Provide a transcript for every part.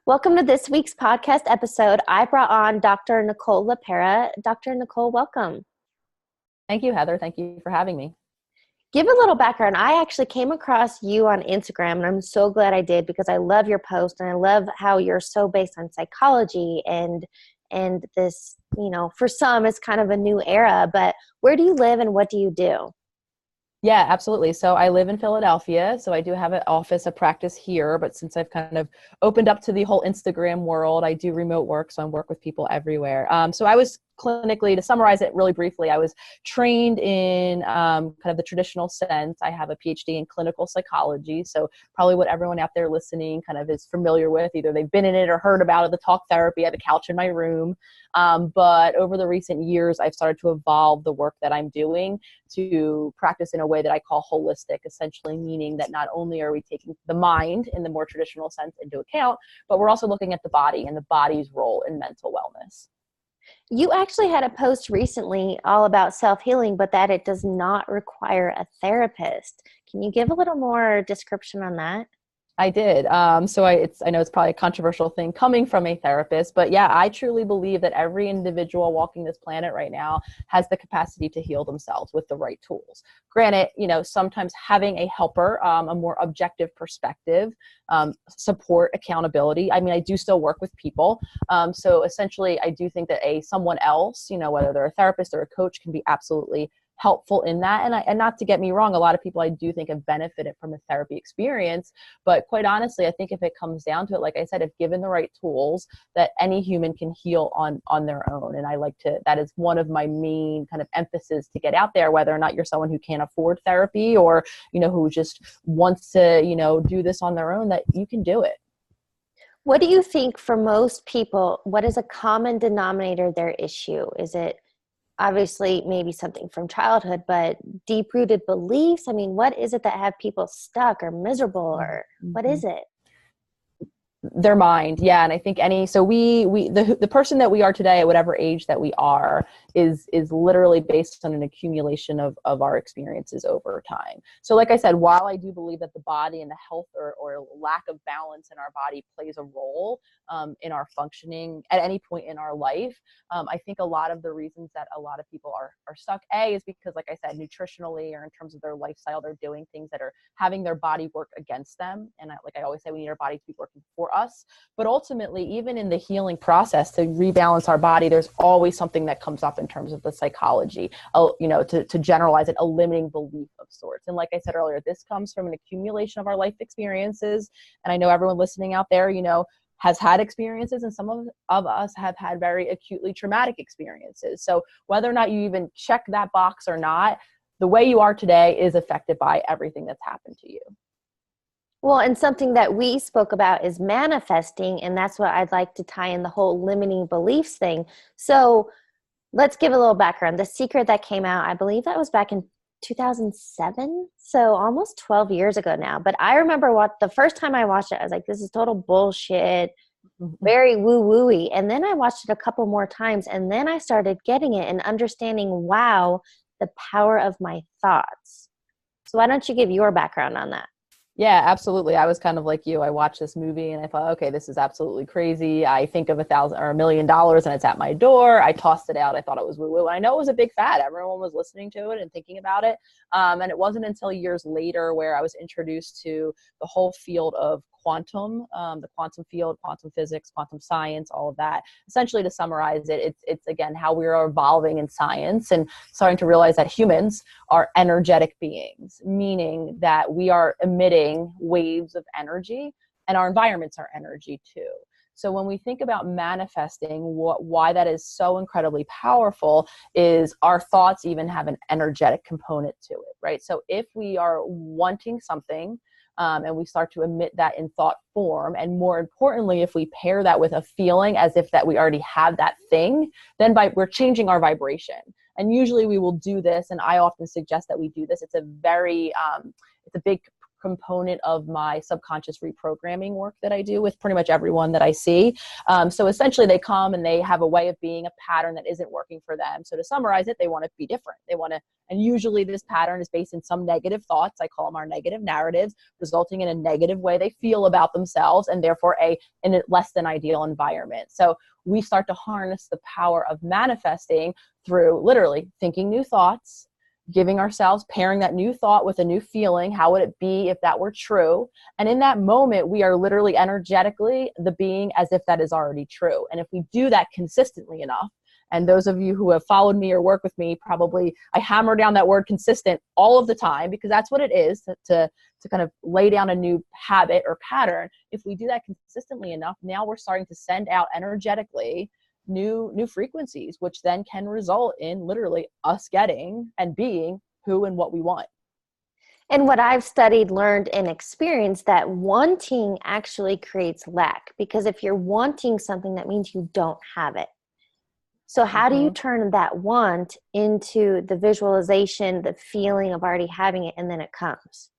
Welcome to this week's podcast episode. I brought on Dr. Nicole LePera. Dr. Nicole, welcome. Thank you, Heather. Thank you for having me. Give a little background. I actually came across you on Instagram, and I'm so glad I did because I love your post, and I love how you're so based on psychology and this, for some it's kind of a new era, but where do you live and what do you do? Yeah, absolutely. So I live in Philadelphia, so I do have an office, a practice here, but since I've kind of opened up to the whole Instagram world, I do remote work, so I work with people everywhere. So I was clinically, to summarize it really briefly, I was trained in kind of the traditional sense. I have a PhD in clinical psychology, so probably what everyone out there listening kind of is familiar with. Either they've been in it or heard about it, the talk therapy, I have a couch in my room. But over the recent years, I've started to evolve the work that I'm doing to practice in a way that I call holistic, essentially meaning that not only are we taking the mind in the more traditional sense into account, but we're also looking at the body and the body's role in mental wellness. You actually had a post recently all about self-healing, but that it does not require a therapist. Can you give a little more description on that? I did. So I know it's probably a controversial thing coming from a therapist, but yeah, I truly believe that every individual walking this planet right now has the capacity to heal themselves with the right tools. Granted, sometimes having a helper, a more objective perspective, support, accountability. I mean, I do still work with people. So essentially, I do think that someone else, whether they're a therapist or a coach, can be absolutely helpful in that. And not to get me wrong, a lot of people I do think have benefited from a therapy experience, but quite honestly, I think if it comes down to it, like I said, if given the right tools, that any human can heal on their own. And that is one of my main kind of emphasis to get out there, whether or not you're someone who can't afford therapy or, who just wants to, do this on their own, that you can do it. What do you think for most people, what is a common denominator their issue? Is it obviously maybe something from childhood, but deep-rooted beliefs? I mean, what is it that have people stuck or miserable, or what is it? Their mind. Yeah. And I think the person that we are today at whatever age that we are is literally based on an accumulation of our experiences over time. So like I said, while I do believe that the body and the health or lack of balance in our body plays a role in our functioning at any point in our life, I think a lot of the reasons that a lot of people are stuck, is because, like I said, nutritionally or in terms of their lifestyle, they're doing things that are having their body work against them. And like I always say, we need our body to be working for us. But ultimately, even in the healing process to rebalance our body, there's always something that comes up in terms of the psychology, to generalize it, a limiting belief of sorts. And like I said earlier, this comes from an accumulation of our life experiences. And I know everyone listening out there, has had experiences, and some of us have had very acutely traumatic experiences. So whether or not you even check that box or not, the way you are today is affected by everything that's happened to you. Well, and something that we spoke about is manifesting, and that's what I'd like to tie in the whole limiting beliefs thing. So let's give a little background. The Secret that came out, I believe that was back in 2007, so almost 12 years ago now. But I remember the first time I watched it, I was like, this is total bullshit, very woo-woo-y. And then I watched it a couple more times, and then I started getting it and understanding, wow, the power of my thoughts. So why don't you give your background on that? Yeah, absolutely. I was kind of like you. I watched this movie and I thought, okay, this is absolutely crazy. I think of $1,000 or $1 million and it's at my door. I tossed it out. I thought it was woo-woo. And I know it was a big fad. Everyone was listening to it and thinking about it. And it wasn't until years later where I was introduced to the whole field of quantum, the quantum field, quantum physics, quantum science, all of that. Essentially, to summarize it, it's again how we are evolving in science and starting to realize that humans are energetic beings, meaning that we are emitting waves of energy, and our environments are energy too. So when we think about manifesting, why that is so incredibly powerful is our thoughts even have an energetic component to it, right? So if we are wanting something, and we start to emit that in thought form, and more importantly, if we pair that with a feeling as if that we already have that thing, then we're changing our vibration. And usually we will do this, and I often suggest that we do this. It's a big component of my subconscious reprogramming work that I do with pretty much everyone that I see. So essentially they come and they have a way of being, a pattern that isn't working for them. So to summarize it, they want to be different. They want to, and usually this pattern is based in some negative thoughts. I call them our negative narratives, resulting in a negative way they feel about themselves, and therefore in a less than ideal environment. So we start to harness the power of manifesting through literally thinking new thoughts, giving ourselves, pairing that new thought with a new feeling. How would it be if that were true? And in that moment, we are literally energetically the being as if that is already true. And if we do that consistently enough, and those of you who have followed me or work with me, probably I hammer down that word consistent all of the time, because that's what it is to kind of lay down a new habit or pattern. If we do that consistently enough, now we're starting to send out energetically new frequencies, which then can result in literally us getting and being who and what we want. And what I've studied, learned, and experienced, that wanting actually creates lack, because if you're wanting something, that means you don't have it. So how do you turn that want into the visualization, the feeling of already having it, and then it comes?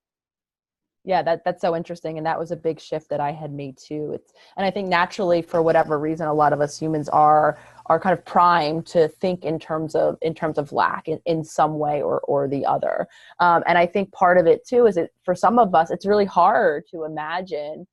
Yeah, that's so interesting. And that was a big shift that I had made too. And I think naturally, for whatever reason, a lot of us humans are kind of primed to think in terms of lack in some way or the other. And I think part of it too is for some of us, it's really hard to imagine,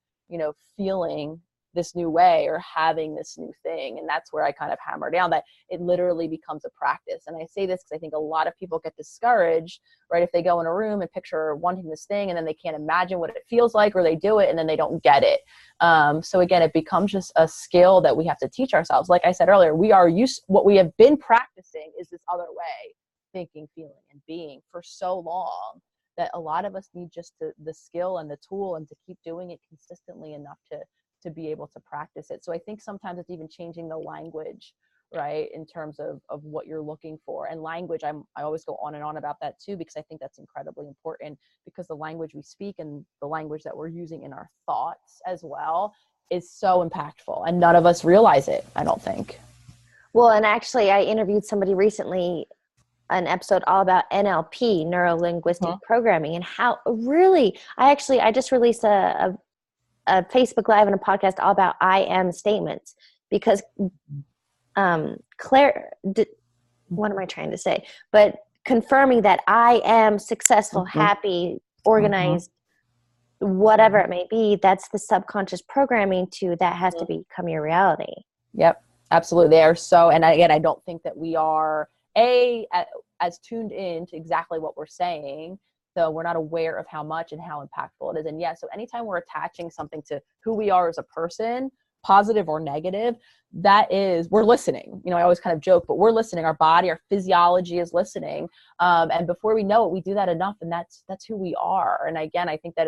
feeling this new way or having this new thing. And that's where I kind of hammer down that it literally becomes a practice. And I say this because I think a lot of people get discouraged, right? If they go in a room and picture wanting this thing and then they can't imagine what it feels like, or they do it and then they don't get it. So again, it becomes just a skill that we have to teach ourselves. Like I said earlier, what we have been practicing is this other way, thinking, feeling, and being for so long, that a lot of us need just the skill and the tool, and to keep doing it consistently enough to be able to practice it. So I think sometimes it's even changing the language, right, in terms of what you're looking for. And language, I always go on and on about that too, because I think that's incredibly important, because the language we speak and the language that we're using in our thoughts as well is so impactful, and none of us realize it, I don't think. Well, and actually I interviewed somebody recently, an episode all about NLP, neuro linguistic programming, and how really, I just released a Facebook Live and a podcast all about I am statements, because what am I trying to say? But confirming that I am successful, happy, organized, whatever it may be, that's the subconscious programming that has to become your reality. Yep, absolutely. They are so, and again, I don't think that we are as tuned in to exactly what we're saying. So we're not aware of how much and how impactful it is. And yeah, so anytime we're attaching something to who we are as a person, positive or negative, we're listening. I always kind of joke, but we're listening. Our body, our physiology is listening. And before we know it, we do that enough, and that's who we are. And again, I think that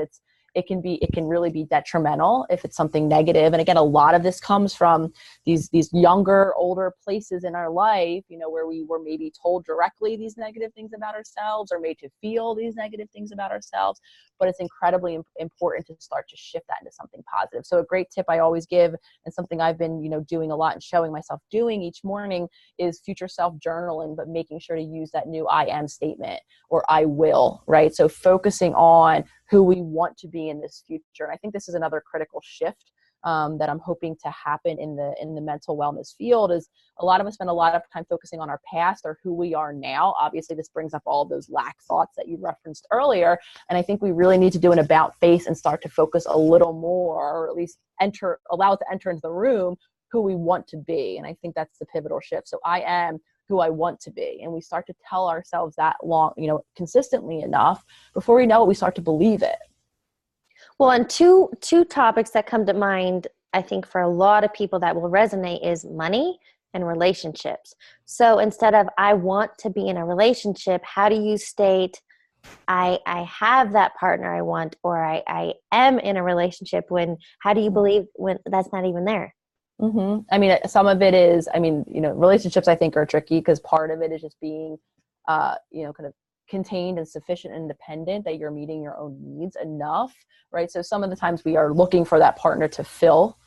it can really be detrimental if it's something negative. And again, a lot of this comes from these younger, older places in our life, where we were maybe told directly these negative things about ourselves, or made to feel these negative things about ourselves. But it's incredibly important to start to shift that into something positive. So a great tip I always give, and something I've been, doing a lot and showing myself doing each morning, is future self journaling, but making sure to use that new I am statement or I will, right? So focusing on who we want to be in this future. And I think this is another critical shift that I'm hoping to happen in the mental wellness field. Is a lot of us spend a lot of time focusing on our past or who we are now. Obviously, this brings up all of those lack thoughts that you referenced earlier. And I think we really need to do an about face and start to focus a little more, or at least allow it to enter into the room, who we want to be. And I think that's the pivotal shift. So I am who I want to be. And we start to tell ourselves that consistently enough, before we know it, we start to believe it. Well, and two topics that come to mind, I think, for a lot of people that will resonate, is money and relationships. So instead of I want to be in a relationship, how do you state I have that partner I want, or I am in a relationship, how do you believe when that's not even there? I mean, some of it is, relationships I think are tricky, because part of it is just being, kind of contained and sufficient and independent, that you're meeting your own needs enough, right? So some of the times we are looking for that partner to fill,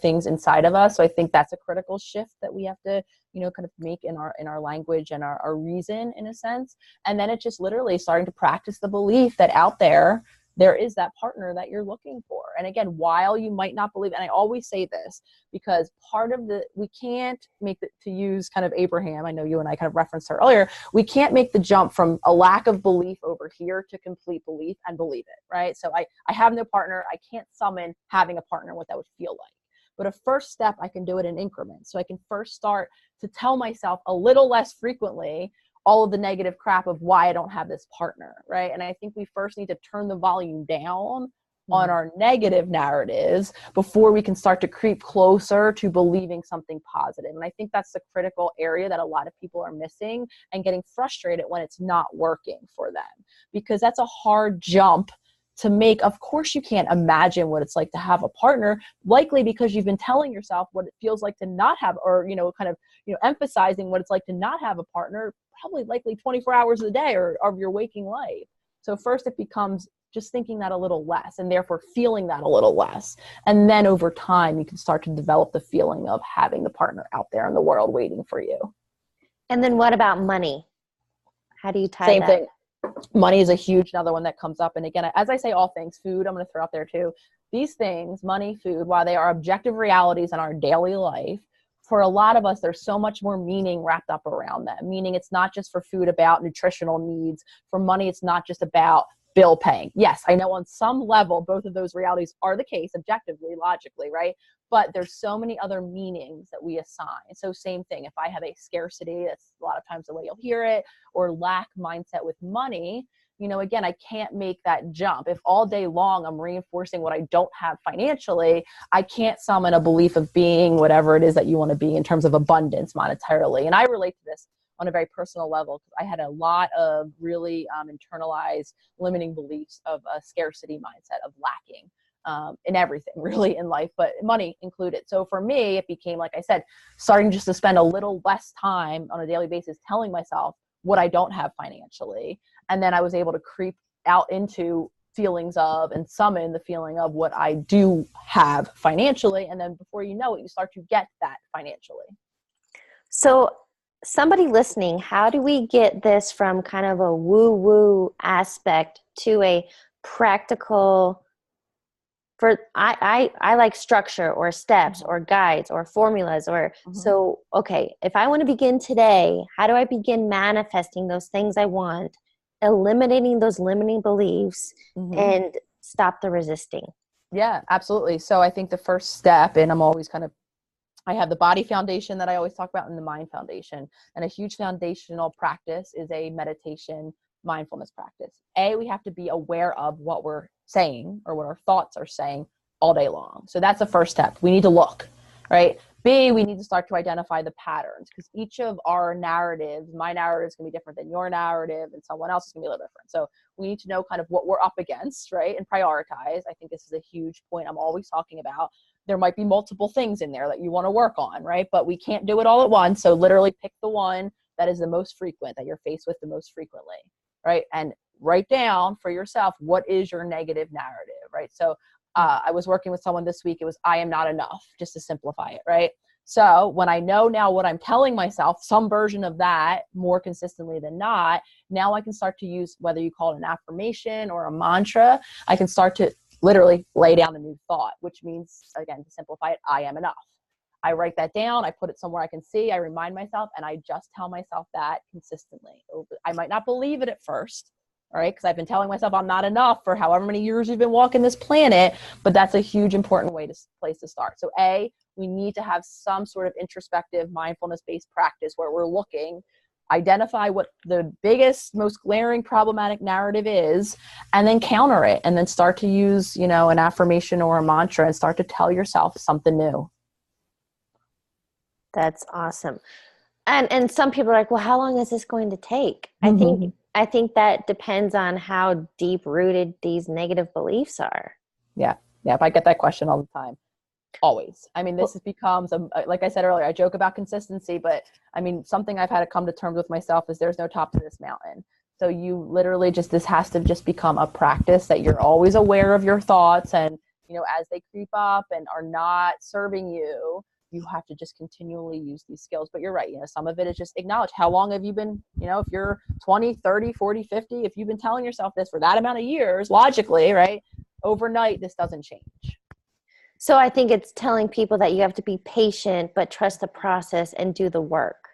things inside of us. So I think that's a critical shift that we have to, kind of make in our language and our reason, in a sense. And then it's just literally starting to practice the belief that out there, there is that partner that you're looking for. And again, while you might not believe, and I always say this, because part of we can't make it, to use kind of Abraham, I know you and I kind of referenced her earlier, we can't make the jump from a lack of belief over here to complete belief and believe it, right? So I have no partner. I can't summon having a partner, what that would feel like. But a first step, I can do it in increments. So I can first start to tell myself a little less frequently all of the negative crap of why I don't have this partner, right? And I think we first need to turn the volume down on our negative narratives before we can start to creep closer to believing something positive. And I think that's the critical area that a lot of people are missing and getting frustrated when it's not working for them, because that's a hard jump to make. Of course, you can't imagine what it's like to have a partner, likely because you've been telling yourself what it feels like to not have, or, kind of, emphasizing what it's like to not have a partner, probably likely 24 hours a day or of your waking life. So first it becomes just thinking that a little less, and therefore feeling that a little less. And then over time, you can start to develop the feeling of having the partner out there in the world waiting for you. And then what about money? How do you tie Same that? thing. Money is a huge another one that comes up. And again, as I say, all things, food, I'm going to throw out there too. These things, money, food, while they are objective realities in our daily life, for a lot of us, there's so much more meaning wrapped up around them. Meaning it's not just for food about nutritional needs. For money, it's not just about bill paying. Yes, I know on some level, both of those realities are the case, objectively, logically, right? But there's so many other meanings that we assign. So same thing, if I have a scarcity, that's a lot of times the way you'll hear it, or lack mindset with money, again, I can't make that jump. If all day long I'm reinforcing what I don't have financially, I can't summon a belief of being whatever it is that you want to be in terms of abundance monetarily. And I relate to this on a very personal level, because I had a lot of really internalized limiting beliefs of a scarcity mindset, of lacking in everything really in life, but money included. So for me, it became, like I said, starting just to spend a little less time on a daily basis telling myself what I don't have financially. And then I was able to creep out into feelings of and summon the feeling of what I do have financially. And then before you know it, you start to get that financially. So somebody listening, how do we get this from kind of a woo-woo aspect to a practical, I like structure or steps or guides or formulas or so, okay, if I want to begin today, how do I begin manifesting those things I want, eliminating those limiting beliefs and stop the resisting? Yeah, absolutely. So I think the first step, and I have the body foundation that I always talk about, and the mind foundation. And a huge foundational practice is a meditation mindfulness practice. We have to be aware of what we're saying or what our thoughts are saying all day long. So that's the first step. We need to look, right? B, we need to start to identify the patterns, because each of our narratives, my narrative is going to be different than your narrative, and someone else is going to be a little different. So we need to know kind of what we're up against, right? And prioritize. I think this is a huge point I'm always talking about. There might be multiple things in there that you want to work on, right? But we can't do it all at once. So literally pick the one that is the most frequent, that you're faced with the most frequently, right? And write down for yourself, what is your negative narrative, right? So I was working with someone this week. It was, I am not enough, just to simplify it, right? So when I know now what I'm telling myself, some version of that more consistently than not, now I can start to use, whether you call it an affirmation or a mantra, I can start to literally lay down a new thought, which means, again, to simplify it, I am enough. I write that down, I put it somewhere I can see, I remind myself, and I just tell myself that consistently. I might not believe it at first, all right, because I've been telling myself I'm not enough for however many years we've been walking this planet, but that's a huge important place to start. So we need to have some sort of introspective mindfulness-based practice where we're looking, identify what the biggest, most glaring problematic narrative is, and then counter it, and then start to use, an affirmation or a mantra and start to tell yourself something new. That's awesome. And some people are like, well, how long is this going to take? I think that depends on how deep rooted these negative beliefs are. Yeah. If I get that question all the time. Always. I mean, this becomes, like I said earlier, I joke about consistency, but I mean, something I've had to come to terms with myself is there's no top to this mountain. So you literally this has to just become a practice that you're always aware of your thoughts, and, as they creep up and are not serving you, you have to just continually use these skills. But you're right, some of it is just acknowledge, how long have you been, if you're 20, 30, 40, 50, if you've been telling yourself this for that amount of years, logically, right, overnight, this doesn't change. So I think it's telling people that you have to be patient, but trust the process and do the work.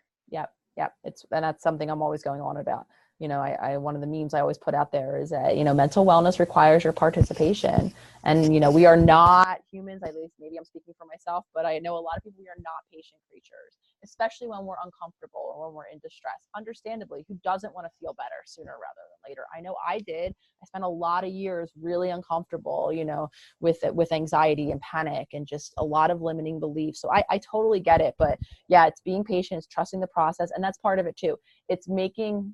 Yep. And that's something I'm always going on about. One of the memes I always put out there is that, mental wellness requires your participation. And, we are not humans, at least maybe I'm speaking for myself, but I know a lot of people, we are not patient creatures, especially when we're uncomfortable or when we're in distress. Understandably, who doesn't want to feel better sooner rather than later? I know I did. I spent a lot of years really uncomfortable, with anxiety and panic and just a lot of limiting beliefs. So I totally get it. But yeah, it's being patient, it's trusting the process. And that's part of it too. It's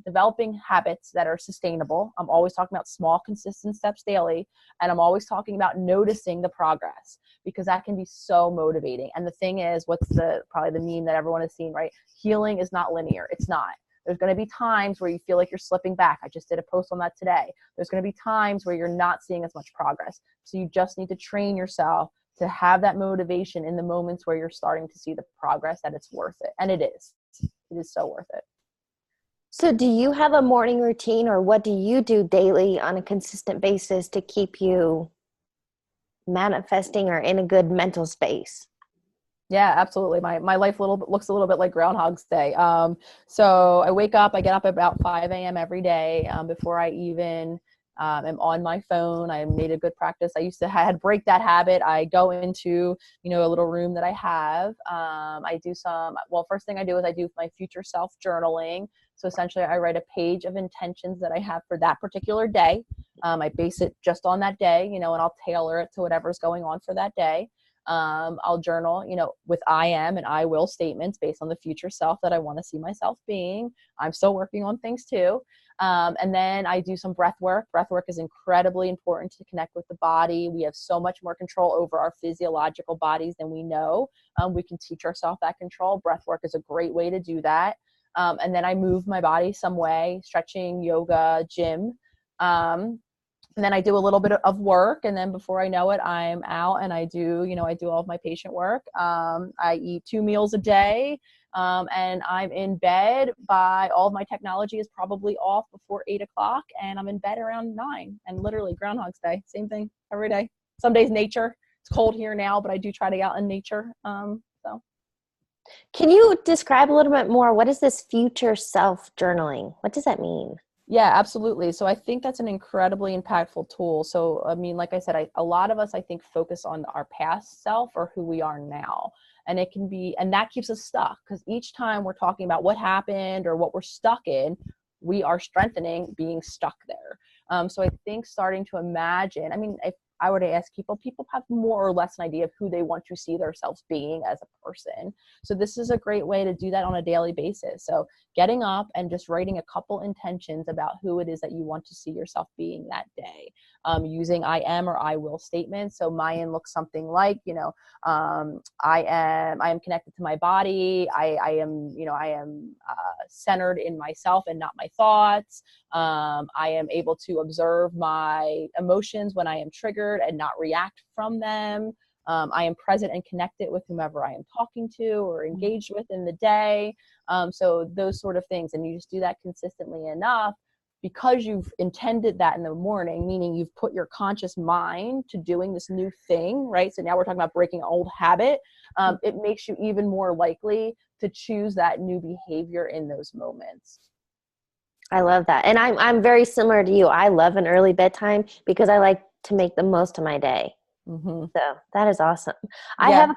developing habits that are sustainable. I'm always talking about small, consistent steps daily. And I'm always talking about noticing the progress, because that can be so motivating. And the thing is, probably the meme that everyone has seen, right? Healing is not linear. It's not. There's going to be times where you feel like you're slipping back. I just did a post on that today. There's going to be times where you're not seeing as much progress. So you just need to train yourself to have that motivation in the moments where you're starting to see the progress, that it's worth it. And it is. It is so worth it. So do you have a morning routine, or what do you do daily on a consistent basis to keep you manifesting or in a good mental space? Yeah, absolutely. My life looks a little bit like Groundhog's Day. So I wake up, I get up about 5 a.m. every day. Before I even am on my phone, I made a good practice. I had break that habit. I go into, a little room that I have. I do first thing I do is I do my future self journaling. So essentially I write a page of intentions that I have for that particular day. I base it just on that day, and I'll tailor it to whatever's going on for that day. I'll journal, with I am and I will statements based on the future self that I want to see myself being. I'm still working on things too. And then I do some breath work. Breath work is incredibly important to connect with the body. We have so much more control over our physiological bodies than we know. We can teach ourselves that control. Breath work is a great way to do that. And then I move my body some way, stretching, yoga, gym. And then I do a little bit of work, and then before I know it, I'm out and I do all of my patient work. I eat 2 meals a day, and I'm in bed by, all of my technology is probably off before 8 o'clock, and I'm in bed around 9. And literally Groundhog's Day, same thing every day. Some days nature. It's cold here now, but I do try to get out in nature. Can you describe a little bit more? What is this future self journaling? What does that mean? Yeah, absolutely. So I think that's an incredibly impactful tool. So, I mean, like I said, a lot of us, I think, focus on our past self or who we are now. And and that keeps us stuck, because each time we're talking about what happened or what we're stuck in, we are strengthening being stuck there. So I think starting to imagine, if I were to ask people have more or less an idea of who they want to see themselves being as a person. So this is a great way to do that on a daily basis. So getting up and just writing a couple intentions about who it is that you want to see yourself being that day, using I am or I will statements. So mine looks something like, I am connected to my body. I am centered in myself and not my thoughts. I am able to observe my emotions when I am triggered and not react from them. I am present and connected with whomever I am talking to or engaged with in the day. So those sort of things. And you just do that consistently enough, because you've intended that in the morning, meaning you've put your conscious mind to doing this new thing, right? So now we're talking about breaking an old habit. It makes you even more likely to choose that new behavior in those moments. I love that. And I'm very similar to you. I love an early bedtime because I like to make the most of my day. Mm-hmm. So that is awesome. Yeah.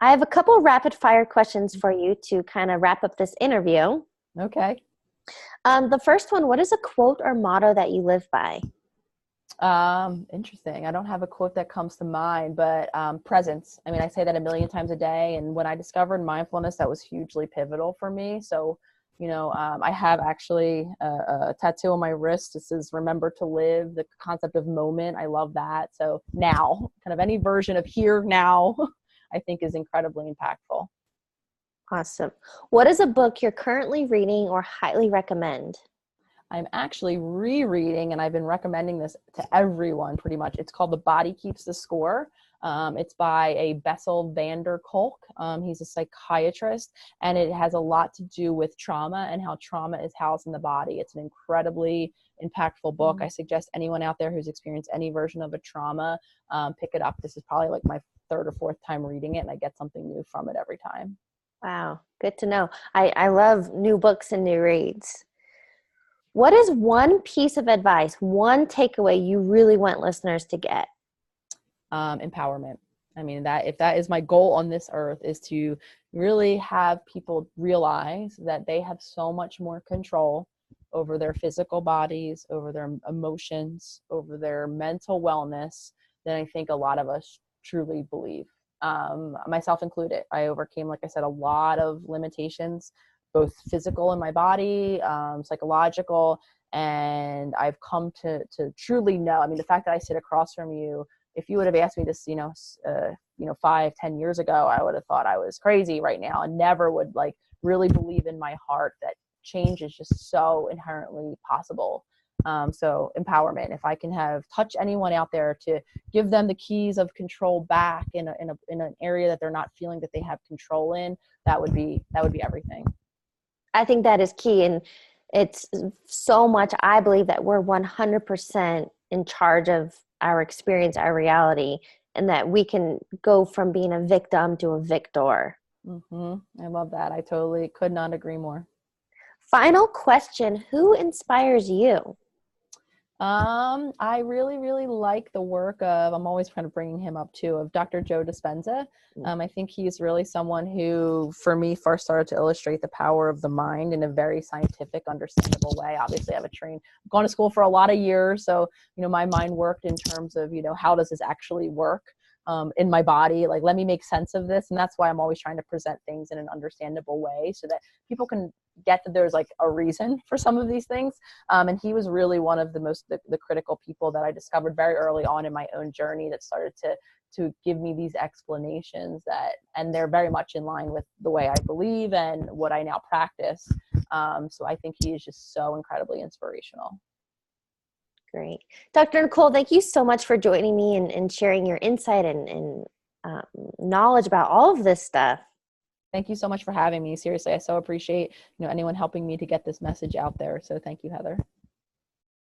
I have a couple rapid fire questions for you to kind of wrap up this interview. Okay. The first one, what is a quote or motto that you live by? Interesting. I don't have a quote that comes to mind, but presence. I say that a million times a day. And when I discovered mindfulness, that was hugely pivotal for me. So, I have actually a tattoo on my wrist. This is remember to live, the concept of moment. I love that. So now, kind of any version of here now, I think is incredibly impactful. Awesome. What is a book you're currently reading or highly recommend? I'm actually rereading, and I've been recommending this to everyone pretty much. It's called The Body Keeps the Score. It's by a Bessel van der Kolk. He's a psychiatrist, and it has a lot to do with trauma and how trauma is housed in the body. It's an incredibly impactful book. I suggest anyone out there who's experienced any version of a trauma, pick it up. This is probably like my third or fourth time reading it, and I get something new from it every time. Wow, good to know. I love new books and new reads. What is one piece of advice, one takeaway you really want listeners to get? Empowerment. I mean, that if that is my goal on this earth, is to really have people realize that they have so much more control over their physical bodies, over their emotions, over their mental wellness than I think a lot of us truly believe. Myself included. I overcame, like I said, a lot of limitations, both physical in my body, psychological, and I've come to truly know. I mean, the fact that I sit across from you, if you would have asked me this, 5-10 years ago, I would have thought I was crazy right now, and never would like really believe in my heart that change is just so inherently possible. So empowerment. If I can touch anyone out there to give them the keys of control back in an area that they're not feeling that they have control in, that would be everything. I think that is key. And it's so much, I believe that we're 100% in charge of our experience, our reality, and that we can go from being a victim to a victor. I love that. I totally could not agree more. Final question. Who inspires you? I really, really like the work of, I'm always kind of bringing him up too, of Dr. Joe Dispenza. I think he's really someone who, for me, first started to illustrate the power of the mind in a very scientific, understandable way. Obviously, I've gone to school for a lot of years. So, my mind worked in terms of, how does this actually work? In my body, like, let me make sense of this. And that's why I'm always trying to present things in an understandable way so that people can get that there's like a reason for some of these things. And he was really one of the critical people that I discovered very early on in my own journey that started to give me these explanations and they're very much in line with the way I believe and what I now practice. So I think he is just so incredibly inspirational. Great. Dr. Nicole, thank you so much for joining me and sharing your insight and knowledge about all of this stuff. Thank you so much for having me. Seriously, I so appreciate anyone helping me to get this message out there. So thank you, Heather.